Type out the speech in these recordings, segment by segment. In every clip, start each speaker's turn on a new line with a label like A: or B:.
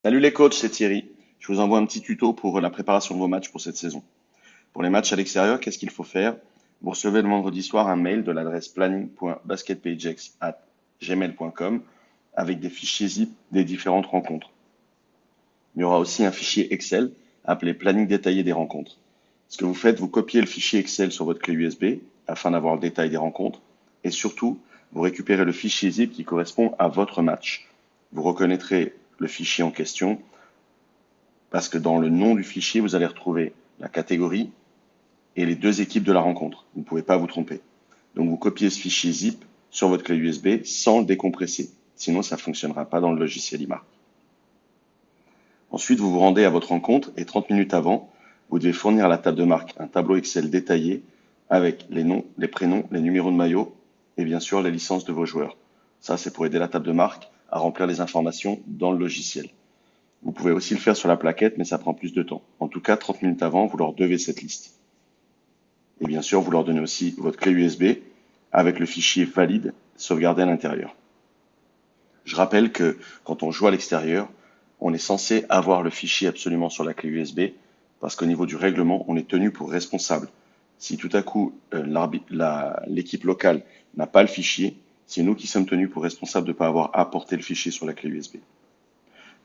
A: Salut les coachs, c'est Thierry. Je vous envoie un petit tuto pour la préparation de vos matchs pour cette saison. Pour les matchs à l'extérieur, qu'est-ce qu'il faut faire? Vous recevez le vendredi soir un mail de l'adresse planning.basketpagex@gmail.com avec des fichiers zip des différentes rencontres. Il y aura aussi un fichier Excel appelé planning détaillé des rencontres. Ce que vous faites, vous copiez le fichier Excel sur votre clé USB afin d'avoir le détail des rencontres et surtout, vous récupérez le fichier zip qui correspond à votre match. Vous reconnaîtrez le fichier en question parce que dans le nom du fichier, vous allez retrouver la catégorie et les deux équipes de la rencontre. Vous ne pouvez pas vous tromper. Donc vous copiez ce fichier zip sur votre clé USB sans le décompresser. Sinon, ça ne fonctionnera pas dans le logiciel IMARC. Ensuite, vous vous rendez à votre rencontre et 30 minutes avant, vous devez fournir à la table de marque un tableau Excel détaillé avec les noms, les prénoms, les numéros de maillot et bien sûr les licences de vos joueurs. Ça, c'est pour aider la table de marque à remplir les informations dans le logiciel. Vous pouvez aussi le faire sur la plaquette, mais ça prend plus de temps. En tout cas, 30 minutes avant, vous leur devez cette liste. Et bien sûr, vous leur donnez aussi votre clé USB avec le fichier valide sauvegardé à l'intérieur. Je rappelle que quand on joue à l'extérieur, on est censé avoir le fichier absolument sur la clé USB parce qu'au niveau du règlement, on est tenu pour responsable. Si tout à coup l'équipe locale n'a pas le fichier, c'est nous qui sommes tenus pour responsables de ne pas avoir apporté le fichier sur la clé USB.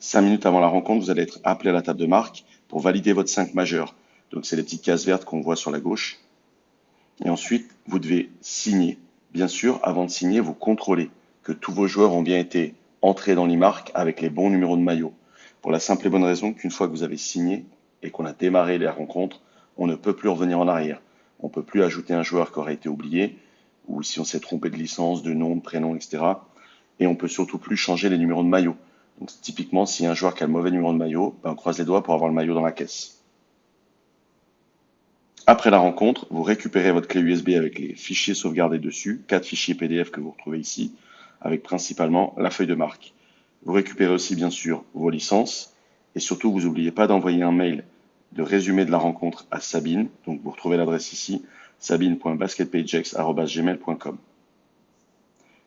A: 5 minutes avant la rencontre, vous allez être appelé à la table de marque pour valider votre 5 majeur. Donc c'est les petites cases vertes qu'on voit sur la gauche. Et ensuite, vous devez signer. Bien sûr, avant de signer, vous contrôlez que tous vos joueurs ont bien été entrés dans l'IMARC avec les bons numéros de maillot. Pour la simple et bonne raison qu'une fois que vous avez signé et qu'on a démarré les rencontres, on ne peut plus revenir en arrière. On ne peut plus ajouter un joueur qui aurait été oublié, ou si on s'est trompé de licence, de nom, de prénom, etc. Et on peut surtout plus changer les numéros de maillot. Donc typiquement, s'il y a un joueur qui a le mauvais numéro de maillot, on croise les doigts pour avoir le maillot dans la caisse. Après la rencontre, vous récupérez votre clé USB avec les fichiers sauvegardés dessus, 4 fichiers PDF que vous retrouvez ici, avec principalement la feuille de marque. Vous récupérez aussi bien sûr vos licences et surtout vous n'oubliez pas d'envoyer un mail de résumé de la rencontre à Sabine, donc vous retrouvez l'adresse ici, sabine.basketpagex@gmail.com.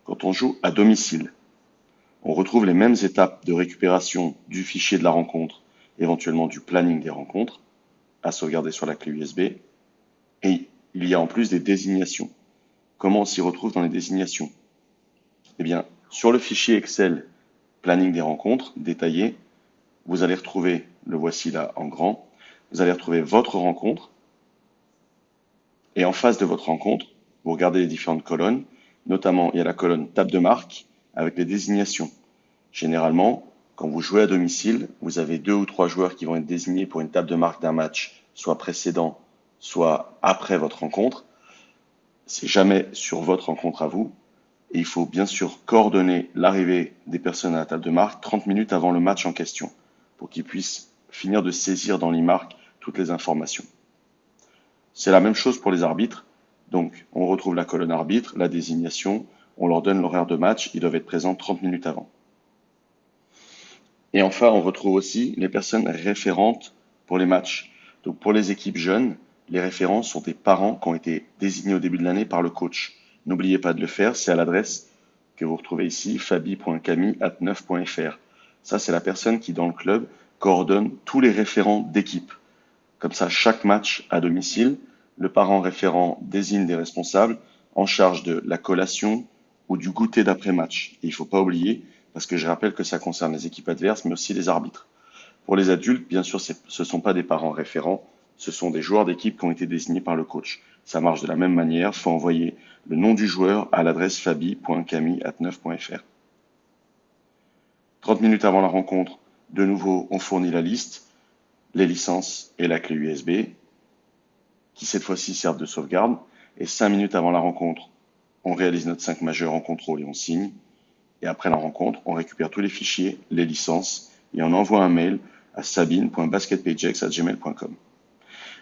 A: Quand on joue à domicile, on retrouve les mêmes étapes de récupération du fichier de la rencontre, éventuellement du planning des rencontres, à sauvegarder sur la clé USB. Et il y a en plus des désignations. Comment on s'y retrouve dans les désignations? Eh bien, sur le fichier Excel planning des rencontres détaillé, vous allez retrouver, le voici là en grand, vous allez retrouver votre rencontre. Et en face de votre rencontre, vous regardez les différentes colonnes. Notamment, il y a la colonne table de marque avec les désignations. Généralement, quand vous jouez à domicile, vous avez 2 ou 3 joueurs qui vont être désignés pour une table de marque d'un match, soit précédent, soit après votre rencontre. C'est jamais sur votre rencontre à vous. Et il faut bien sûr coordonner l'arrivée des personnes à la table de marque 30 minutes avant le match en question, pour qu'ils puissent finir de saisir dans l'IMARC toutes les informations. C'est la même chose pour les arbitres. Donc, on retrouve la colonne arbitre, la désignation, on leur donne l'horaire de match, ils doivent être présents 30 minutes avant. Et enfin, on retrouve aussi les personnes référentes pour les matchs. Donc, pour les équipes jeunes, les référents sont des parents qui ont été désignés au début de l'année par le coach. N'oubliez pas de le faire, c'est à l'adresse que vous retrouvez ici, fabi.camille@9.fr. Ça, c'est la personne qui, dans le club, coordonne tous les référents d'équipe. Comme ça, chaque match à domicile, le parent référent désigne des responsables en charge de la collation ou du goûter d'après-match. Et il ne faut pas oublier, parce que je rappelle que ça concerne les équipes adverses, mais aussi les arbitres. Pour les adultes, bien sûr, ce ne sont pas des parents référents, ce sont des joueurs d'équipe qui ont été désignés par le coach. Ça marche de la même manière, il faut envoyer le nom du joueur à l'adresse fabi.camille@9.fr. 30 minutes avant la rencontre, de nouveau, on fournit la liste, les licences et la clé USB, qui cette fois-ci servent de sauvegarde. Et 5 minutes avant la rencontre, on réalise notre 5 majeur en contrôle et on signe. Et après la rencontre, on récupère tous les fichiers, les licences, et on envoie un mail à sabine.basketpagex@gmail.com.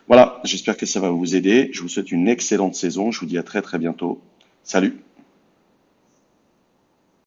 A: Voilà, j'espère que ça va vous aider. Je vous souhaite une excellente saison. Je vous dis à très très bientôt. Salut!